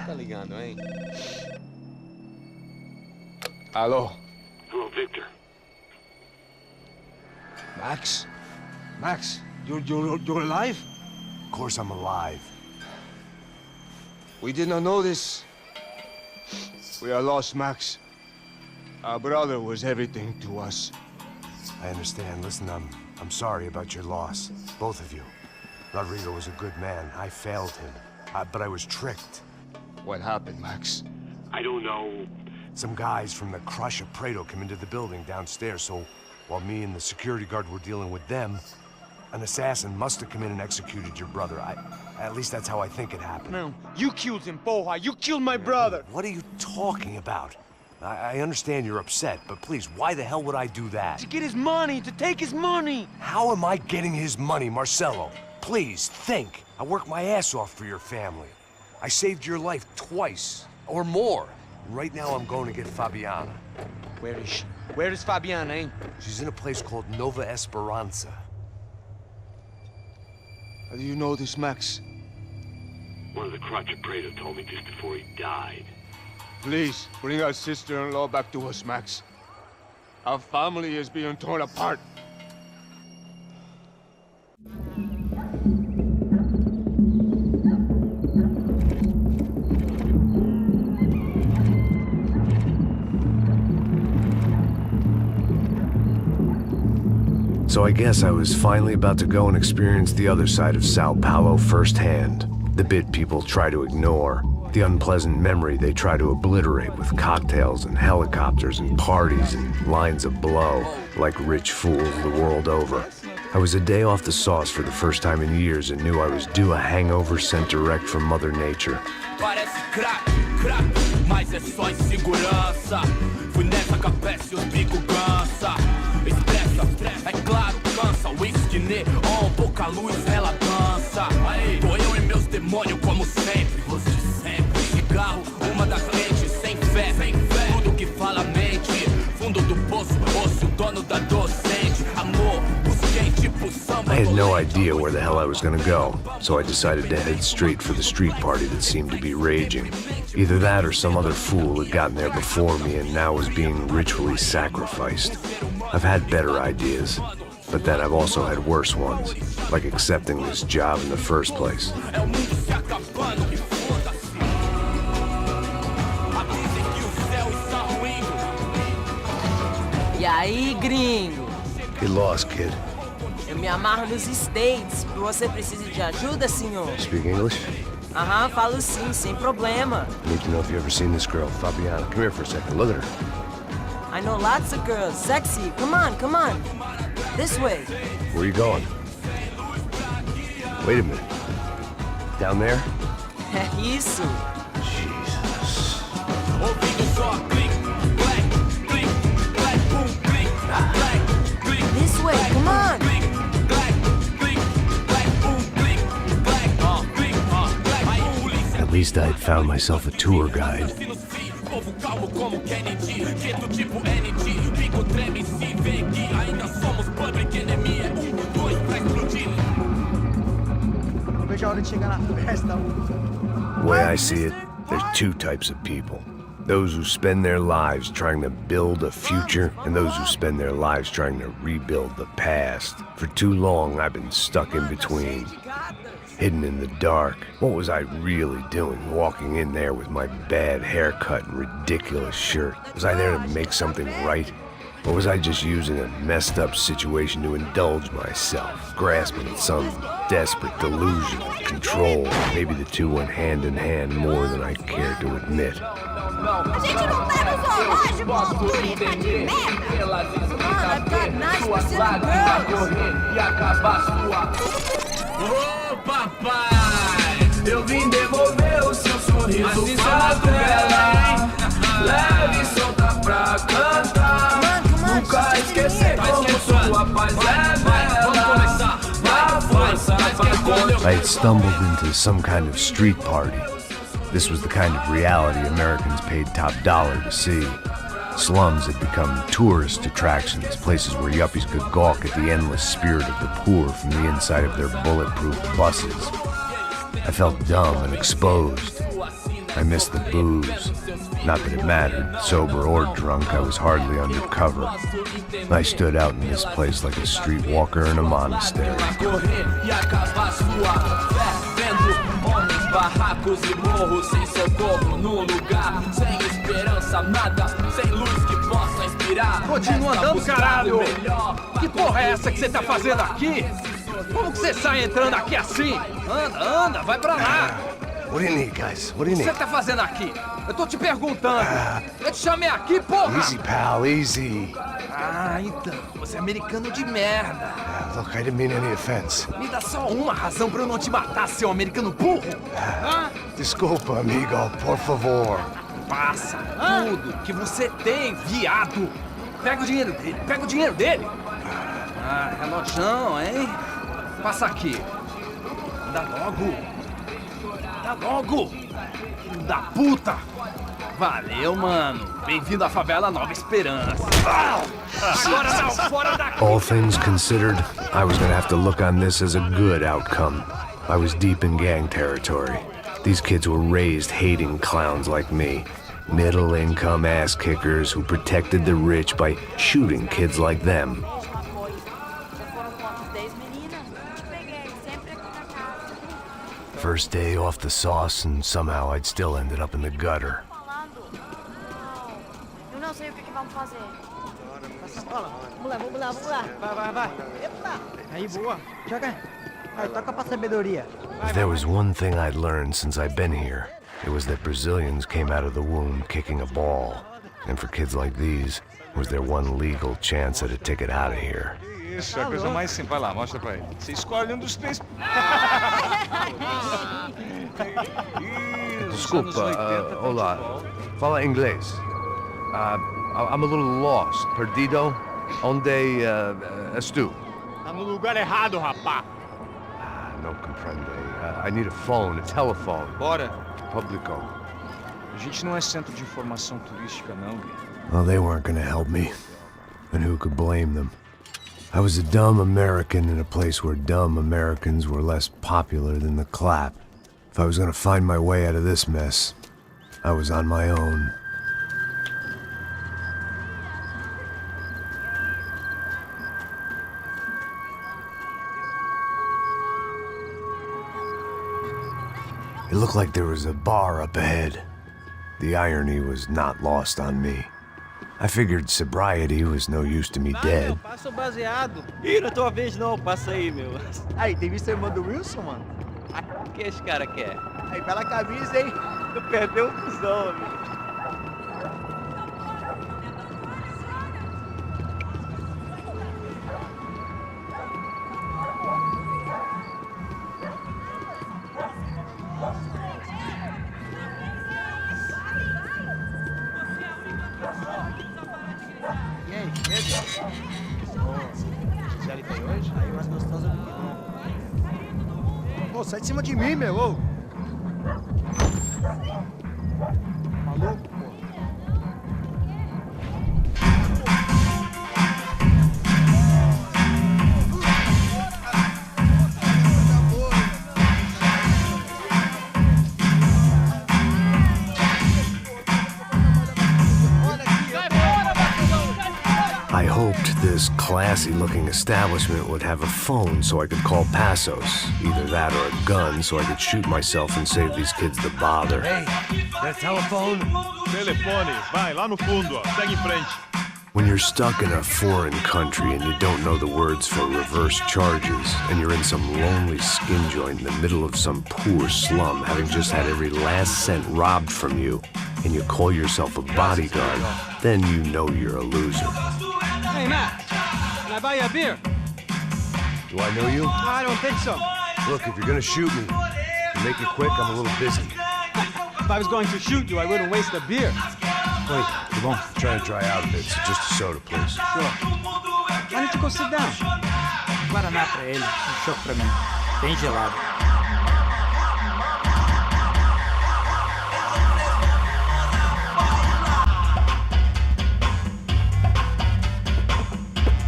Tá ligando, hein? Alô? Hello, Victor. Max? Max, you're alive? Of course I'm alive. We did not know this. We are lost, Max. Our brother was everything to us. I understand. Listen, I'm sorry about your loss. Both of you. Rodrigo was a good man. I failed him. But I was tricked. What happened, Max? I don't know. Some guys from the Crush of Prado came into the building downstairs, so while me and the security guard were dealing with them, an assassin must have come in and executed your brother. At least that's how I think it happened. No, you killed him, porra! You killed my brother! What are you talking about? I understand you're upset, but please, why the hell would I do that? To get his money, to take his money! How am I getting his money, Marcelo? Please, think. I worked my ass off for your family. I saved your life twice, or more. Right now I'm going to get Fabiana. Where is she? Where is Fabiana, eh? She's in a place called Nova Esperanza. How do you know this, Max? One of the Crotch of Prado told me just before he died. Please, bring our sister-in-law back to us, Max. Our family is being torn apart. So I guess I was finally about to go and experience the other side of Sao Paulo firsthand. The bit people try to ignore. The unpleasant memory they try to obliterate with cocktails and helicopters and parties and lines of blow, like rich fools the world over. I was a day off the sauce for the first time in years and knew I was due a hangover sent direct from Mother Nature. Parece crack, crack, mas é só insegurança. Fui nessa capécia, os bico cansa. Expressa, é claro, cansa. Whisky, neon, pouca luz, ela dança. Tô eu e meus demônios como sempre. Você sempre. Cigarro, uma das lentes, sem fé. Tudo que fala mente. Fundo do poço, osso, dono da docente. Amor, busquei tipo samba. I had no idea where the hell I was gonna go, so I decided to head straight for the street party that seemed to be raging. Either that or some other fool had gotten there before me and now was being ritually sacrificed. I've had better ideas, but then I've also had worse ones, like accepting this job in the first place. E aí, gringo? Get lost, kid. Eu me amarro nos States. Você precisa de ajuda, senhor? Speak English? Aham, falo sim, sem problema. I need to know if you've ever seen this girl, Fabiana. Come here for a second. Look at her. I know lots of girls. Sexy. Come on, come on. This way. Where are you going? Wait a minute. Down there? É isso. Jesus. This way, come on. At least I'd found myself a tour guide. The way I see it, there's two types of people. Those who spend their lives trying to build a future, and those who spend their lives trying to rebuild the past. For too long, I've been stuck in between. Hidden in the dark. What was I really doing walking in there with my bad haircut and ridiculous shirt? Was I there to make something right? Or was I just using a messed up situation to indulge myself, grasping at some desperate delusion of control? Maybe the two went hand in hand more than I cared to admit. A gente não tá no zoológico, turista de merda! Mano, I've got nice Brazilian girls! Ô papai, eu vim devolver o seu sorriso pra tela. Leve e solta pra cantar. Nunca esquecer como sua paz é bela. Na força pra I had stumbled into some kind of street party. This was the kind of reality Americans paid top dollar to see. Slums had become tourist attractions, places where yuppies could gawk at the endless spirit of the poor from the inside of their bulletproof buses. I felt dumb and exposed. I missed the booze. Not that it mattered. Sober or drunk, I was hardly undercover. I stood out in this place like a streetwalker in a monastery. Barracos e morros sem socorro num lugar sem esperança, nada, sem luz que possa inspirar. Continua andando, caralho! Que porra é essa que você tá fazendo aqui? Como que você sai entrando aqui assim? Anda, vai pra lá! What do you need, guys? What do you O que need? você tá fazendo aqui? Eu tô te perguntando. Eu te chamei aqui, porra! Easy, pal, easy. Ah, então, você é americano de merda. Look, I didn't mean any offense. Me dá só uma razão pra eu não te matar, seu americano burro. Desculpa, amigo, por favor. Passa tudo que você tem, viado. Pega o dinheiro dele, Ah, relojão, hein? Passa aqui. Dá logo. Filho da puta. Valeu, mano. Bem-vindo à favela Nova Esperança. Agora não, fora daqui. All things considered, I was gonna have to look on this as a good outcome. I was deep in gang territory. These kids were raised hating clowns like me. Middle-income ass-kickers who protected the rich by shooting kids like them. First day off the sauce, and somehow I'd still ended up in the gutter. Eu não sei o que vamos fazer. Vamos lá. Vai. Epa! Aí, boa. Joga. Aí, toca pra sabedoria. If there was one thing I'd learned since I'd been here, it was that Brazilians came out of the womb kicking a ball. And for kids like these, was their one legal chance at a ticket out of here. Isso, é a coisa mais simples. Vai lá, mostra pra ele. Você escolhe um dos três. Desculpa, olá. Fala inglês. I'm a little lost. Perdido? Onde estou? Tá no lugar errado, rapá. Não compreende. I need a phone, a telephone. Bora. Publico. A gente não é centro de informação turística, não. Well, they weren't gonna help me. And who could blame them? I was a dumb American in a place where dumb Americans were less popular than the clap. If I was gonna find my way out of this mess, I was on my own. It looked like there was a bar up ahead. The irony was not lost on me. I figured sobriety was no use to me dead. Passa o baseado. Ih, não é tua vez não, passa aí, meu. Aí, tem visto a irmã do Wilson, mano? O que esse cara quer? Aí, pela camisa, hein? Tu perdeu o cuzão, amigo. E aí, chega? Gisele tem hoje? Aí, umas gostosas aqui, não. Ô, sai de cima de mim, meu, ô! Maluco, pô. I hoped this classy-looking establishment would have a phone so I could call Passos. Either that or a gun so I could shoot myself and save these kids the bother. Hey, that telephone? Telefone, vai lá no fundo, ó. Segue em frente. When you're stuck in a foreign country and you don't know the words for reverse charges, and you're in some lonely skin joint in the middle of some poor slum, having just had every last cent robbed from you, and you call yourself a bodyguard, then you know you're a loser. Hey, Matt. Can I buy you a beer? Do I know you? I don't think so. Look, if you're gonna shoot me, make it quick, I'm a little busy. If I was going to shoot you, I wouldn't waste a beer. Wait, come on. I'm trying to dry out a bit, so just a soda, please. Sure. Why don't you go sit down? Guaraná pra ele, choque pra mim. Bem gelado.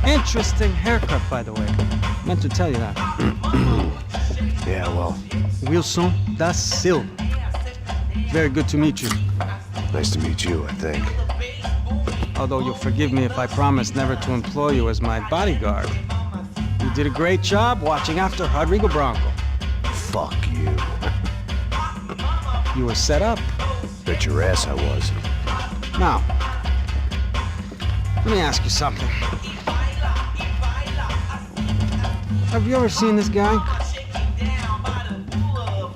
Interesting haircut, by the way. Meant to tell you that. Yeah, well, Wilson da Silva. Very good to meet you. nice to meet you, I think. Although you'll forgive me if I promise never to employ you as my bodyguard. You did a great job watching after Rodrigo Bronco. Fuck you. You were set up. Bet your ass I was. Now, let me ask you something. Have you ever seen this guy?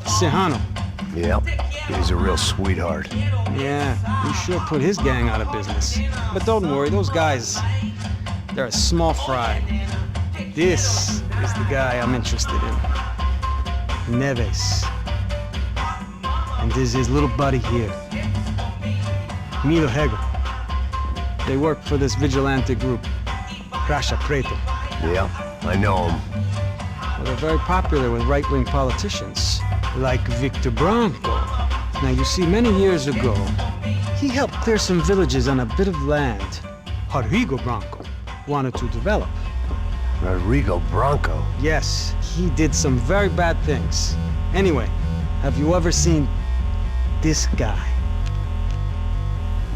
Serrano. Yep, he's a real sweetheart. Yeah, you sure put his gang out of business. But don't worry, those guys, they're a small fry. This is the guy I'm interested in. Neves. And this is his little buddy here. Milo Hegel. They work for this vigilante group, Crasha Preto. Yeah, I know him. Well, they're very popular with right-wing politicians, like Victor Bronco. Now, you see, many years ago, he helped clear some villages on a bit of land Rodrigo Bronco wanted to develop. Rodrigo Bronco? Yes, he did some very bad things. Anyway, have you ever seen this guy?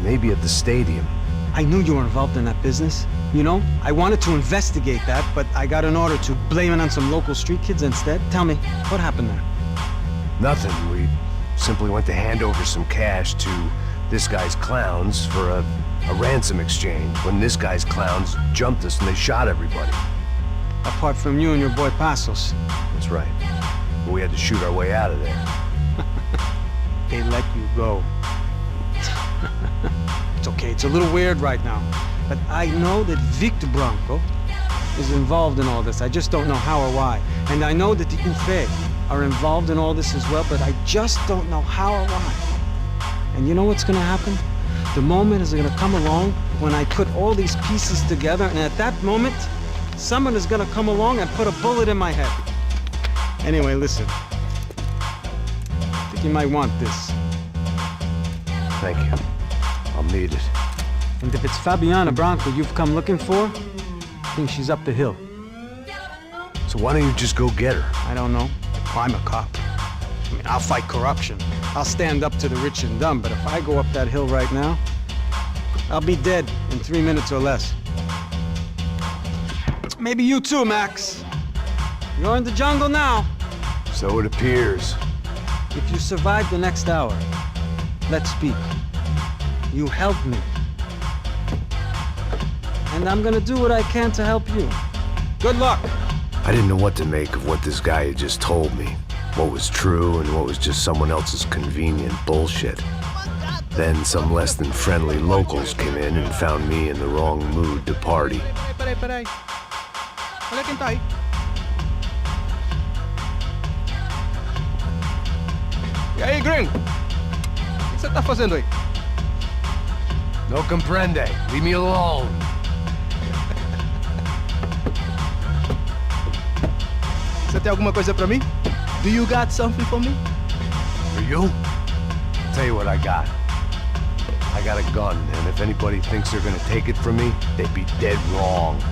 Maybe at the stadium. I knew you were involved in that business. You know, I wanted to investigate that, but I got an order to blame it on some local street kids instead. Tell me, what happened there? Nothing. We simply went to hand over some cash to this guy's clowns for a ransom exchange when this guy's clowns jumped us and they shot everybody. Apart from you and your boy Passos. That's right. But we had to shoot our way out of there. They let you go. It's okay, it's a little weird right now. But I know that Victor Bronco is involved in all this. I just don't know how or why. And I know that the UFE are involved in all this as well, but I just don't know how or why. And you know what's gonna happen? The moment is gonna come along when I put all these pieces together, and at that moment, someone is gonna come along and put a bullet in my head. Anyway, listen. I think you might want this. Thank you. I'll need it. And if it's Fabiana Bronco you've come looking for, I think she's up the hill. So why don't you just go get her? I don't know. I'm a cop. I mean, I'll fight corruption. I'll stand up to the rich and dumb, but if I go up that hill right now, I'll be dead in 3 minutes or less. Maybe you too, Max. You're in the jungle now. So it appears. If you survive the next hour, let's speak. You help me. And I'm gonna do what I can to help you. Good luck. I didn't know what to make of what this guy had just told me. What was true and what was just someone else's convenient bullshit. Then some less than friendly locals came in and found me in the wrong mood to party. Peraí. Olha quem tá aí. E aí, gringo? O que você tá fazendo aí? No comprende. Leave me alone. Você tem alguma coisa pra mim? Do you got something for me? For you? Tell you what I got. I got a gun, and if anybody thinks they're gonna take it from me, they'd be dead wrong.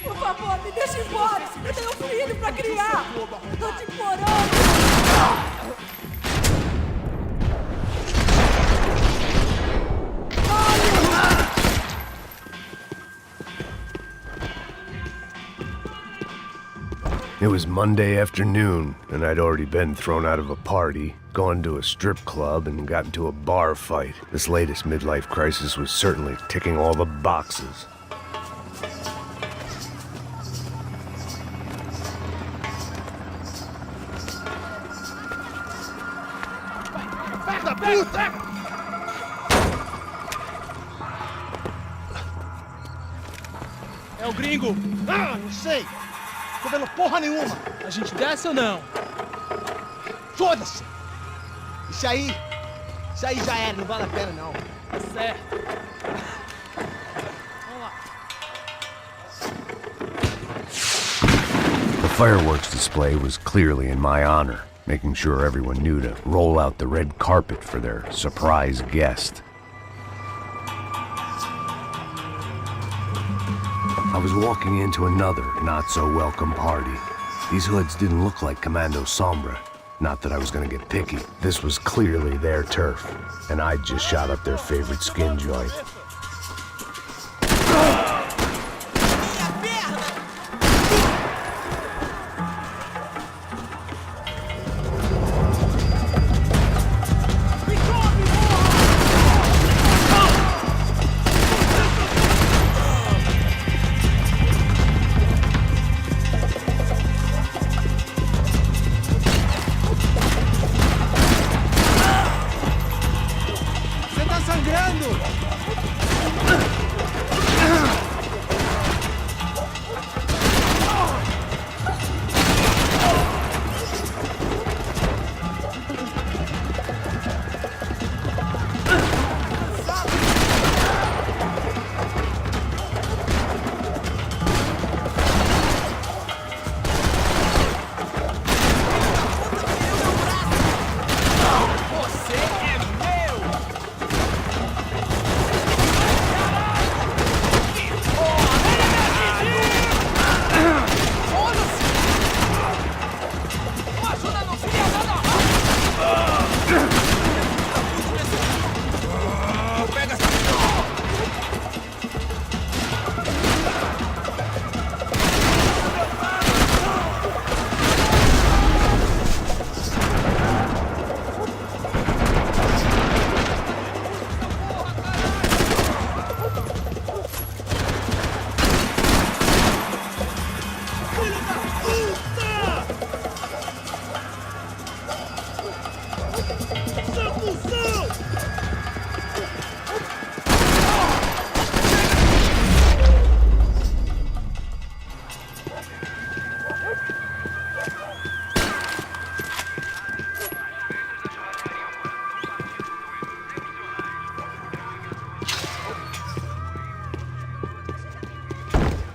Por favor, me deixa embora! Eu tenho um filho pra criar! Tô te implorando! It was Monday afternoon, and I'd already been thrown out of a party, gone to a strip club, and got into a bar fight. This latest midlife crisis was certainly ticking all the boxes. É o gringo! Ah, não sei! Tô vendo porra nenhuma! A gente desce ou não? Foda-se! Isso aí já era, não vale a pena não. Tá certo. Vamos lá. The fireworks display was clearly in my honor, making sure everyone knew to roll out the red carpet for their surprise guest. I was walking into another not-so-welcome party. These hoods didn't look like Commando Sombra. Not that I was gonna get picky. This was clearly their turf, and I'd just shot up their favorite skin joint.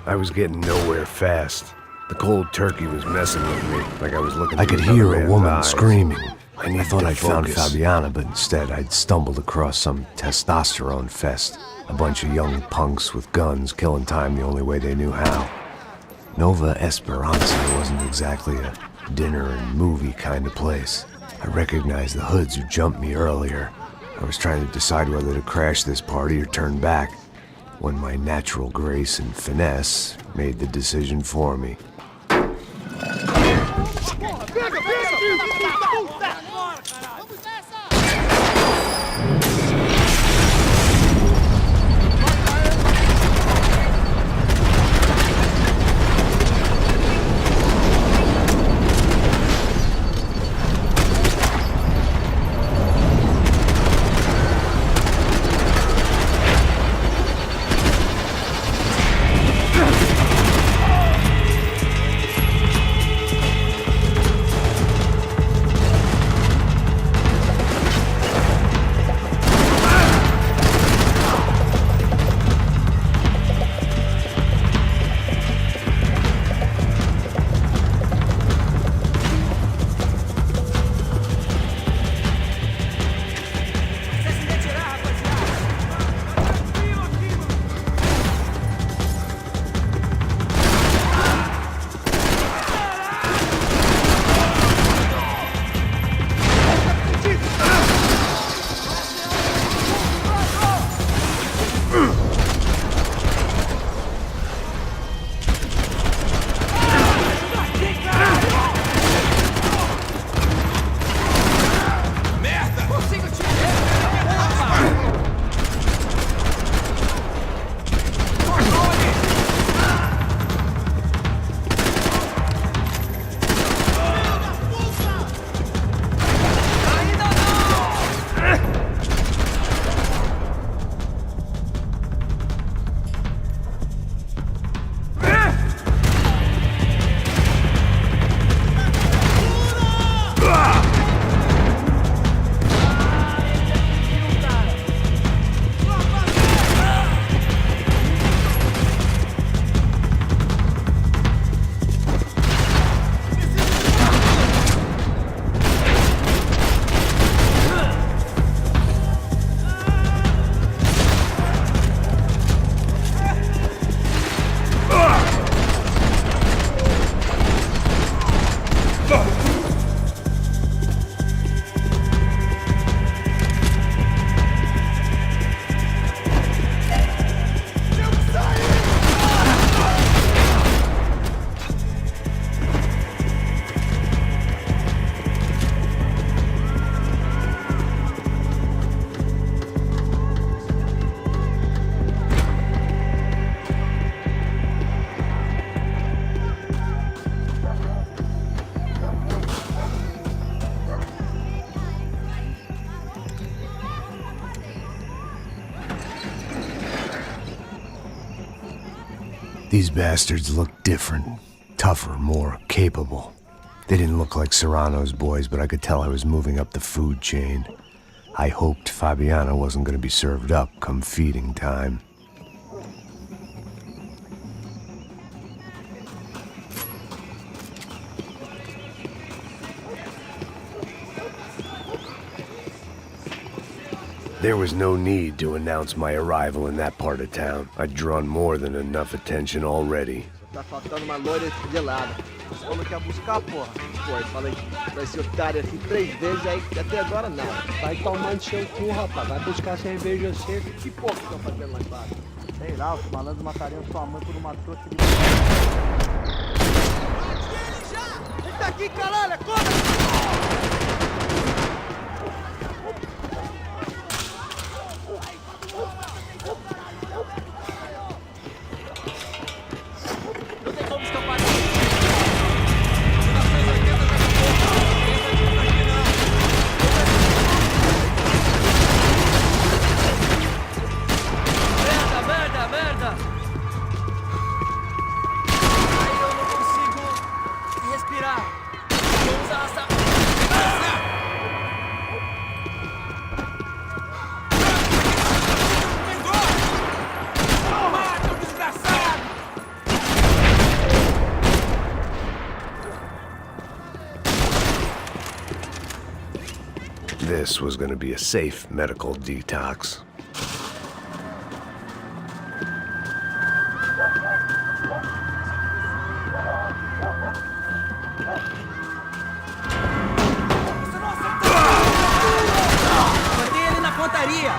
I was getting nowhere fast. The cold turkey was messing with me, like I was looking. I could hear a woman screaming. I thought I'd found Fabiana, but instead I'd stumbled across some testosterone fest. A bunch of young punks with guns killing time the only way they knew how. Nova Esperanza wasn't exactly a dinner and movie kind of place. I recognized the hoods who jumped me earlier. I was trying to decide whether to crash this party or turn back, when my natural grace and finesse made the decision for me. These bastards looked different, tougher, more capable. They didn't look like Serrano's boys, but I could tell I was moving up the food chain. I hoped Fabiana wasn't going to be served up come feeding time. There was no need to announce my arrival in that part of town. I'd drawn more than enough attention already. Tá faltando uma loira gelada. Você falou que ia buscar, porra. Pô, eu falei pra esse otário aqui 3 vezes, aí até agora nada. Vai tomando seu cu, rapaz. Vai buscar cerveja seca. Que porra que estão fazendo lá embaixo? Sei lá, os malandros matariam sua mãe por uma trouxa de... Ele tá aqui, caralho! Corre! This was going to be a safe medical detox. Mantém ele na pontaria!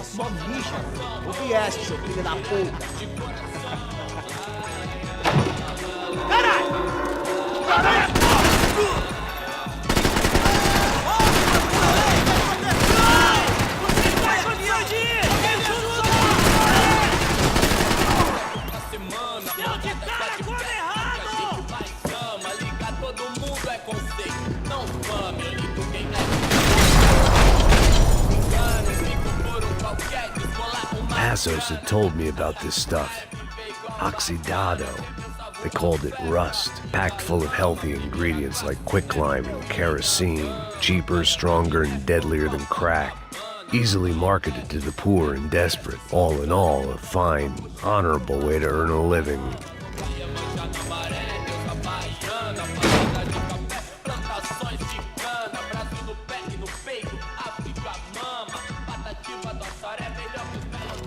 Só bicha. Ouve essa, seu filho da puta. Caralho! Caralho! Passos had told me about this stuff. Oxidado. They called it rust, packed full of healthy ingredients like quicklime and kerosene, cheaper, stronger, and deadlier than crack. Easily marketed to the poor and desperate. All in all, a fine, honorable way to earn a living.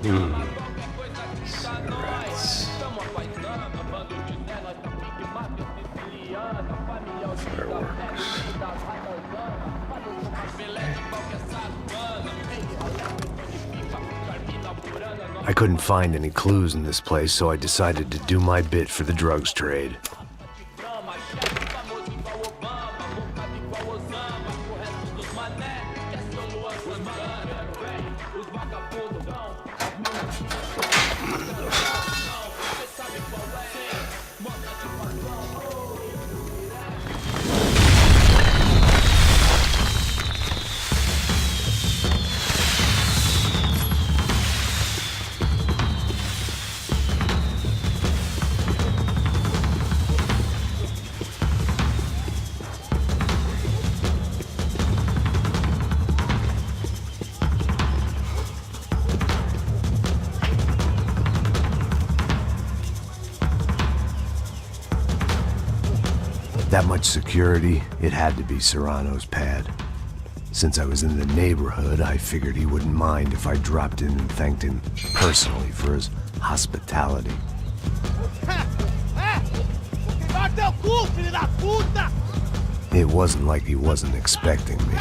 Cigarettes. Fireworks. I couldn't find any clues in this place, so I decided to do my bit for the drugs trade. That much security, it had to be Serrano's pad. Since I was in the neighborhood, I figured he wouldn't mind if I dropped in and thanked him personally for his hospitality. It wasn't like he wasn't expecting me.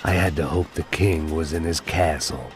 I had to hope the king was in his castle.